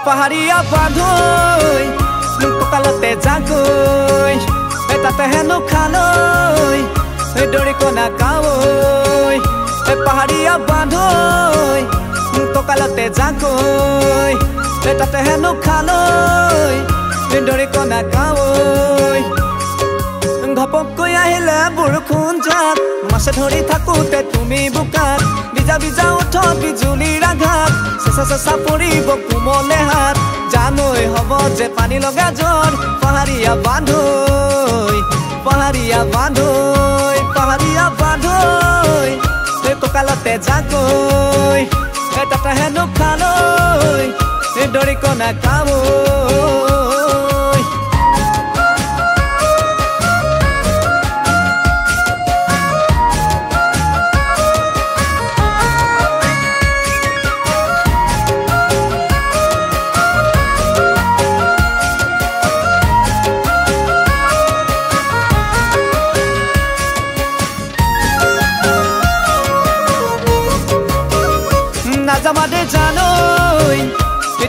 পাহাৰীয়া বান্ধৈ কঁকালতে জাকৈ তাতে হেনো খালৈ দৰিকণা কাৱৈ পাহাৰীয়া বান্ধৈ কঁকালতে জাকৈ তাতে হেনো খালৈ দৰিকণা কাৱৈ ঘপককৈ আহিলে বৰষুণ জাক মাছে ধৰি থাকোঁতে তুমি বোকাত ভিজা ভিজা ওঠত বিজুলীৰ আঘাত চেঁচা চেঁচা পৰিব কোমলে হাত জানৈ হ'ব যে পানী লগা জ্বৰ পাহাৰীয়া বান্ধৈ পাহাৰীয়া বান্ধৈ পাহাৰীয়া বান্ধৈ কঁকালতে জাকৈ তাতে হেনো খালৈ দৰিকণা কাৱৈ নাজামাদে জানৈ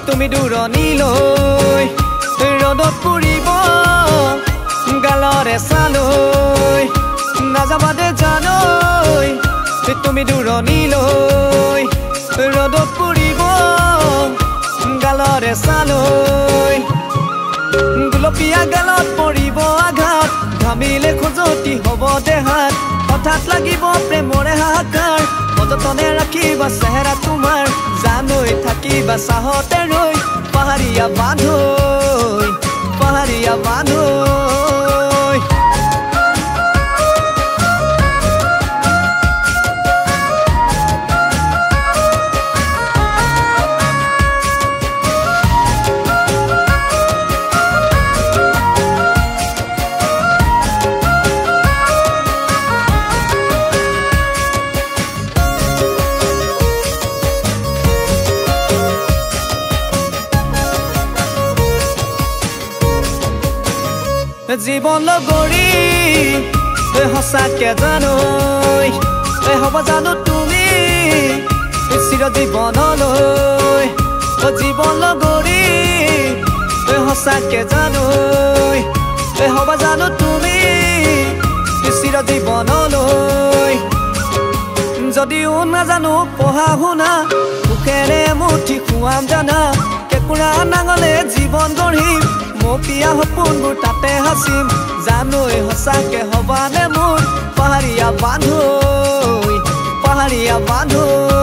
তুমি দূৰণিলৈ ৰ'দত পুৰিব গালৰে চালৈ নাজামাদে জানৈ তুমি দূৰণিলৈ ৰ'দত পুৰিব গালৰে চালৈ গুলপীয়া গালত পৰিব আঘাত ঘামিলে খজুৱতি হ'ব দেহাত হঠাৎ লাগিব প্ৰেমৰে হাহাকাৰ যতনে ৰাখিবা চেহেৰা তোমাৰ জানৈ থাকিবা চাহতে ৰৈ পাহাৰীয়া বান্ধৈ পাহাৰীয়া বান্ধৈ জীৱন লগৰী সঁচাকে জানৈ হ'ব জানো তুমি চিৰজীৱনলৈ জীৱন লগৰী সঁচাকে জানৈ হ'ব জানো তুমি চিৰজীৱনলৈ যদিও নাজানো পঢ়া শুনা মুখেৰে মুঠি খুৱাম জানা কেঁকুৰা নাঙলে জীৱন গঢ়িম মপিয়া সপোনবোৰ তাতে হাচিম জানৈ সঁচাকে হ'বানে মোৰ পাহাৰীয়া বান্ধৈ পাহাৰীয়া বান্ধৈ